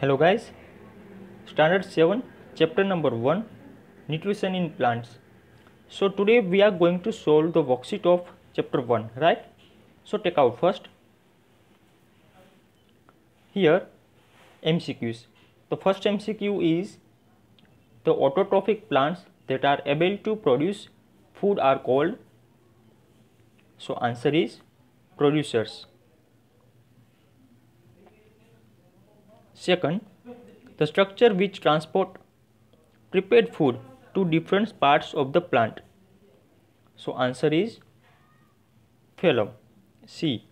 Hello guys, Standard 7, Chapter number 1, Nutrition in Plants. So today we are going to solve the worksheet of Chapter 1, right? So take out first. Here MCQs. The first MCQ is the autotrophic plants that are able to produce food are called. So answer is producers. Second, the structure which transport prepared food to different parts of the plant. So answer is phloem, C.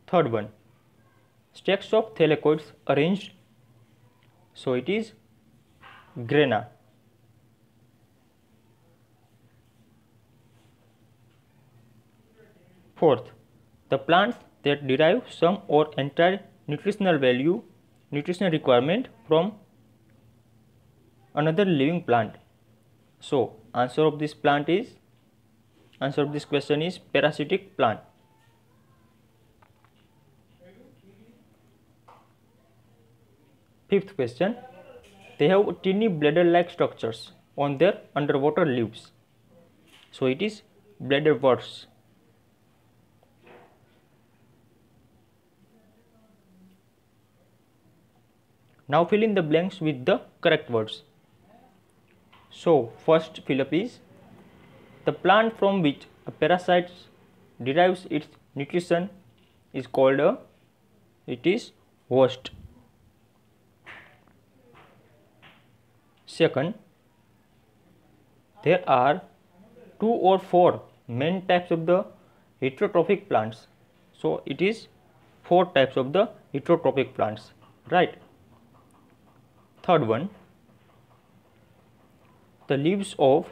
Third one, stacks of thylakoids arranged. So it is grana. Fourth, the plants that derive some or entire nutritional requirement from another living plant. So answer of this question is parasitic plant. Fifth question, they have tiny bladder like structures on their underwater leaves. So it is bladderworts. Now fill in the blanks with the correct words. So first fill up is the plant from which a parasite derives its nutrition is called it is host. Second, there are 2 or 4 main types of the heterotrophic plants. So it is 4 types of the heterotrophic plants, right? Third one, the leaves of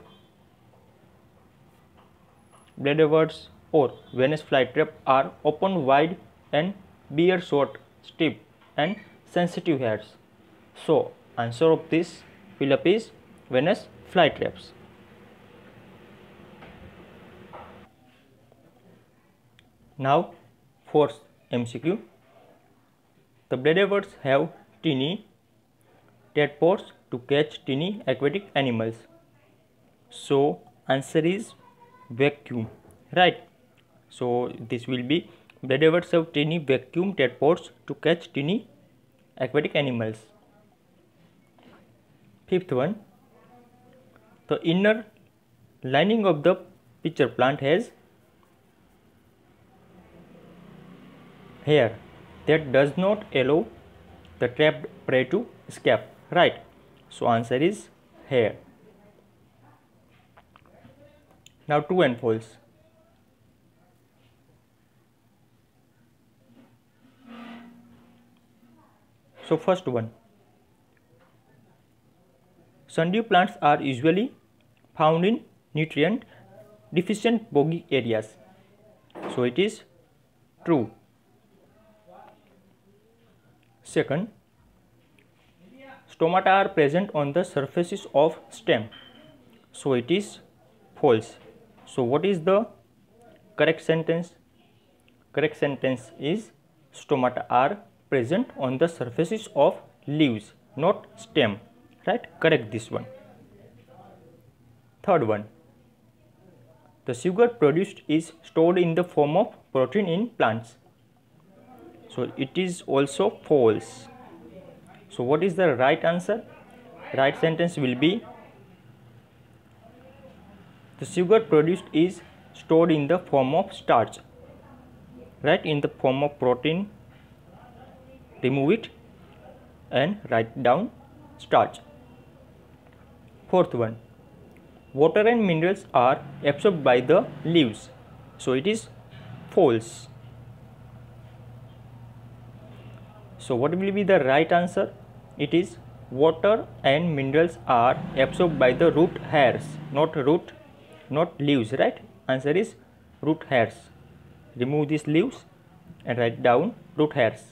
bladderworts or Venus flytrap are open wide and bear short, stiff and sensitive hairs. So answer of this fill up is Venus flytraps. Now fourth MCQ, the bladderworts have tiny tadpoles to catch tiny aquatic animals. So answer is vacuum, right? So this will be bladderworts have tiny vacuum tadpoles to catch tiny aquatic animals. Fifth one, the inner lining of the pitcher plant has hair that does not allow the trapped prey to escape, right? So answer is hair. Now true and false. So first one, sundew plants are usually found in nutrient deficient boggy areas. So it is true. Second, stomata are present on the surfaces of stem. So it is false. So what is the correct sentence? Correct sentence is stomata are present on the surfaces of leaves, not stem, right? Correct this one. Third one, the sugar produced is stored in the form of protein in plants. So it is also false. So what is the right answer? Right sentence will be the sugar produced is stored in the form of starch, right? In the form of protein, remove it and write down starch. Fourth one, water and minerals are absorbed by the leaves. So it is false. So what will be the right answer? It is water and minerals are absorbed by the root hairs, not leaves, right? Answer is root hairs. Remove these leaves and write down root hairs.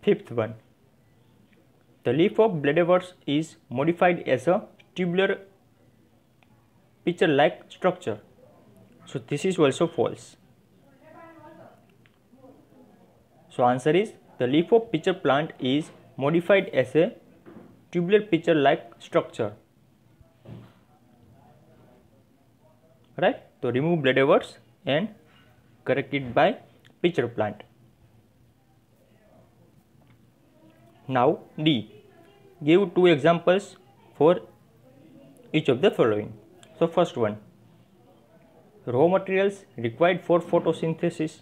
Fifth one, the leaf of bladderworts is modified as a tubular pitcher like structure. So this is also false. So answer is the leaf of pitcher plant is modified as a tubular pitcher like structure. Right? So remove bladderworts and correct it by pitcher plant. Now D. Give two examples for each of the following. So first one, raw materials required for photosynthesis.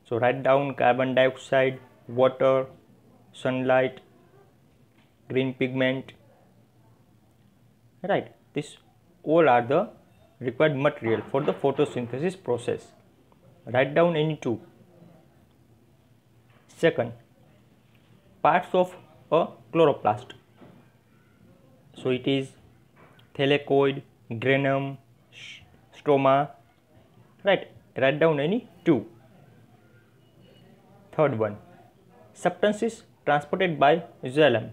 So write down carbon dioxide, water, sunlight, green pigment. Right, this all are the required material for the photosynthesis process. Write down any two. Second, parts of a chloroplast. So it is thylakoid, granum, stroma. Right, write down any two. Third one, substances transported by xylem.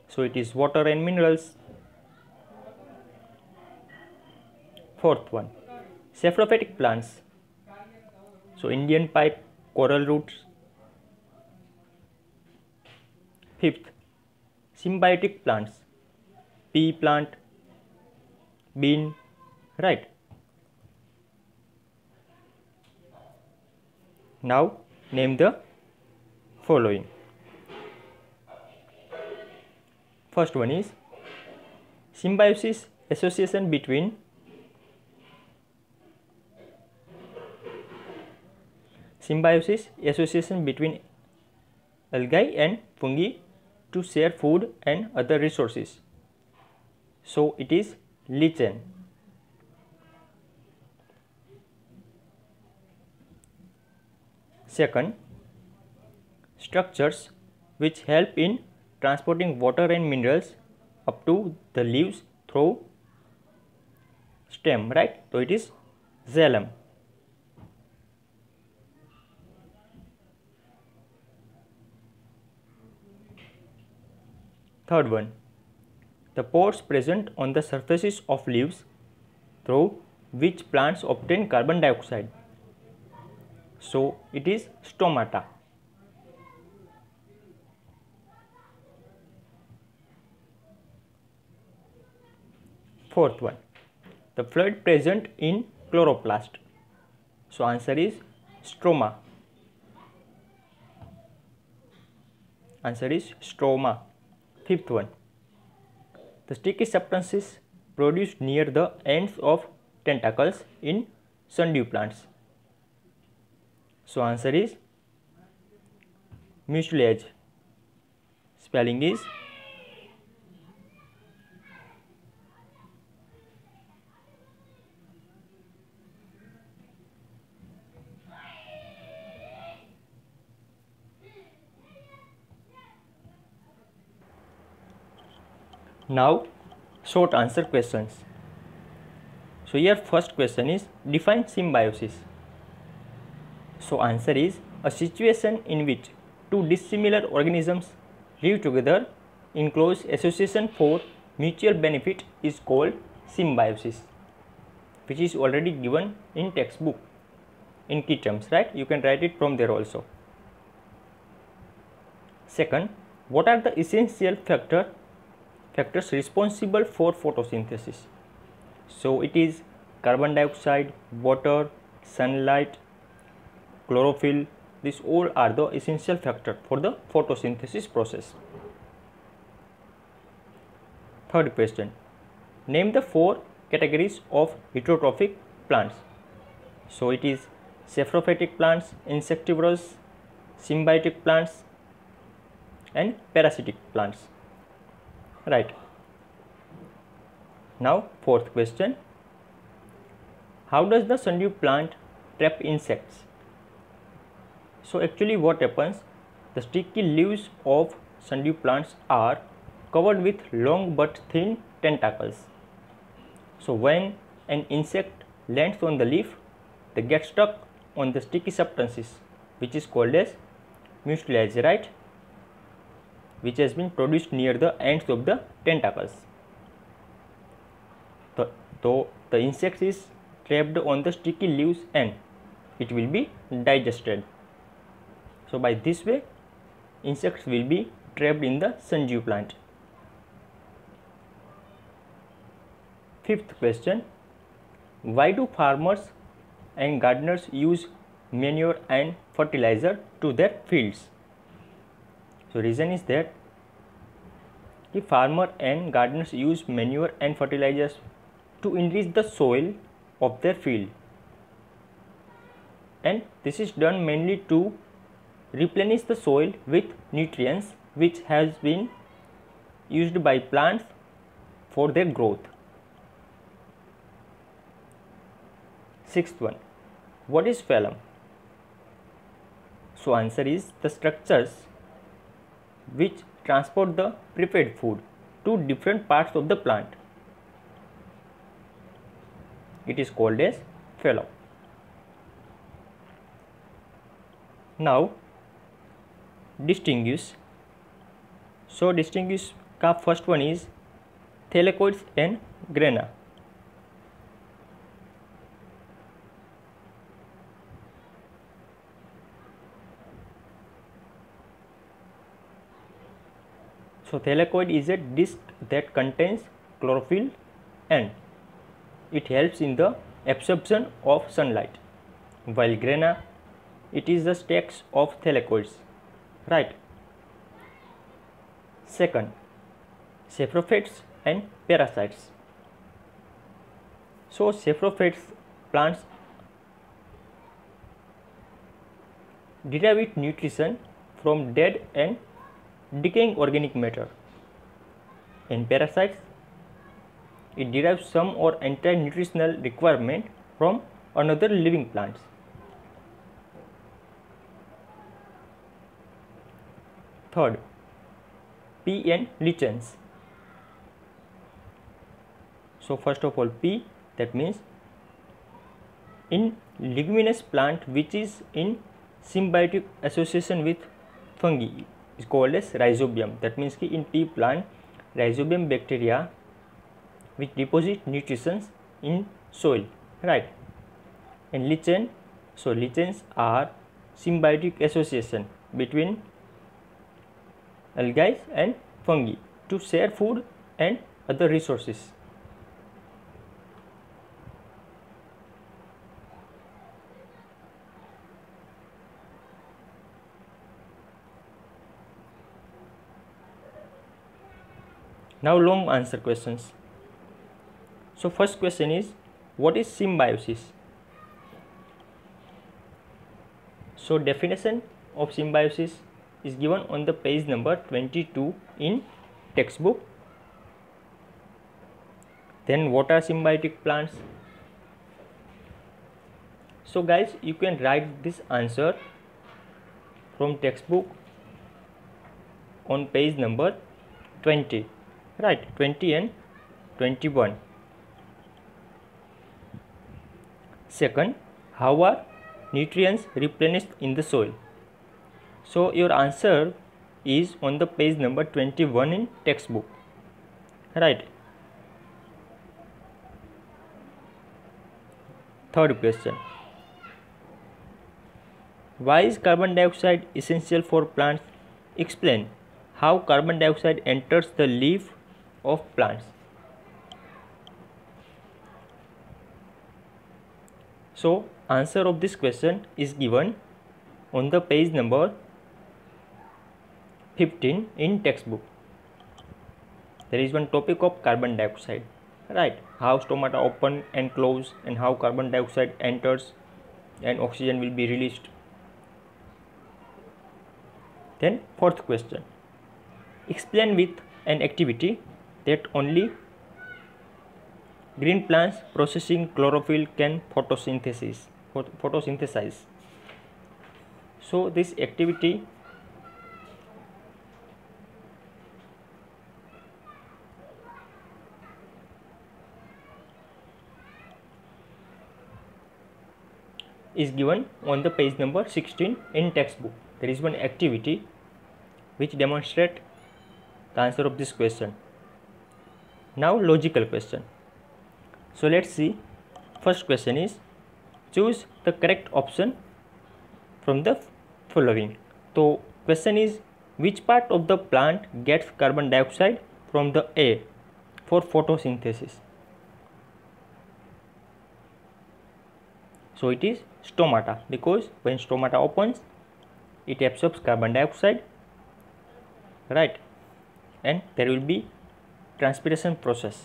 So it is water and minerals. Fourth one, saprophytic plants. So Indian pipe, coral roots. Fifth, symbiotic plants. Pea plant, bean, right. Now name the following. First one is symbiosis association between algae and fungi to share food and other resources. So it is lichen. Second, structures which help in transporting water and minerals up to the leaves through stem, right? So it is xylem. Third one, the pores present on the surfaces of leaves through which plants obtain carbon dioxide. So it is stomata. Fourth one, the fluid present in chloroplast. So answer is stroma. Answer is stroma. Fifth one, the sticky substances produced near the ends of tentacles in sundew plants. So answer is mucilage. Spelling is now short answer questions. So here first question is define symbiosis. So answer is a situation in which two dissimilar organisms live together in close association for mutual benefit is called symbiosis, which is already given in textbook in key terms, right? You can write it from there also. Second, what are the essential factors responsible for photosynthesis? So it is carbon dioxide, water, sunlight, chlorophyll. These all are the essential factors for the photosynthesis process. Third question, name the four categories of heterotrophic plants. So it is saprophytic plants, insectivorous, symbiotic plants and parasitic plants, right. Now fourth question, how does the sundew plant trap insects? So actually what happens, the sticky leaves of sundew plants are covered with long but thin tentacles. So when an insect lands on the leaf, they get stuck on the sticky substances, which is called as mucilage, right, which has been produced near the ends of the tentacles. So the insect is trapped on the sticky leaves and it will be digested. So by this way, insects will be trapped in the Sanjeev plant. Fifth question, why do farmers and gardeners use manure and fertilizer to their fields? So reason is that the farmer and gardeners use manure and fertilizers to enrich the soil of their field, and this is done mainly to replenish the soil with nutrients which has been used by plants for their growth. Sixth one, what is phloem? So answer is the structures which transport the prepared food to different parts of the plant. It is called as phloem. Now distinguish. So distinguish का first one is thylakoids and grana. So thylakoid is a disc that contains chlorophyll and it helps in the absorption of sunlight, while grana, it is the stacks of thylakoids, right? Second, saprophytes and parasites. So saprophytes plants derive its nutrition from dead and decaying organic matter. In parasites, it derives some or entire nutritional requirement from another living plants. Third, pea and lichens. So first of all, pea, that means in leguminous plant which is in symbiotic association with fungi is called as rhizobium. That means कि in pea plant rhizobium bacteria which deposit nutrition in soil, right? And lichen, so lichens are symbiotic association between algae and fungi to share food and other resources. Now long answer questions. So first question is, what is symbiosis? So definition of symbiosis is given on the page number 22 in textbook. Then what are symbiotic plants? So guys, you can write this answer from textbook on page number 20, right? 20 and 21. Second, how are nutrients replenished in the soil? So your answer is on the page number 21 in textbook, right? Third question, why is carbon dioxide essential for plants? Explain how carbon dioxide enters the leaf of plants. So answer of this question is given on the page number 15 in textbook. There is one topic of carbon dioxide, right? How stomata open and close and how carbon dioxide enters and oxygen will be released. Then fourth question, explain with an activity that only green plants processing chlorophyll can photosynthesize. So this activity is given on the page number 16 in textbook. There is one activity which demonstrates the answer of this question. Now logical question. So let's see. First question is, choose the correct option from the following. So question is, which part of the plant gets carbon dioxide from the air for photosynthesis? So it is stomata, because when stomata opens, it absorbs carbon dioxide, right? And there will be transpiration process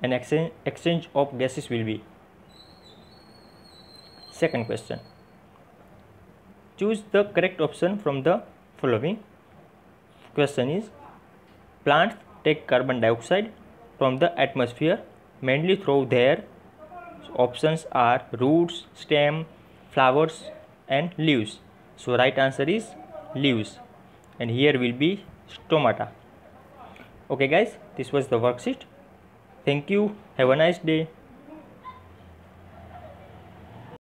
and exchange of gases will be. Second question. Choose the correct option from the following. Question is, plants take carbon dioxide from the atmosphere mainly through their. Options are roots, stem, flowers and leaves. So right answer is leaves, and here will be stomata. Okay guys, this was the worksheet. Thank you. Have a nice day.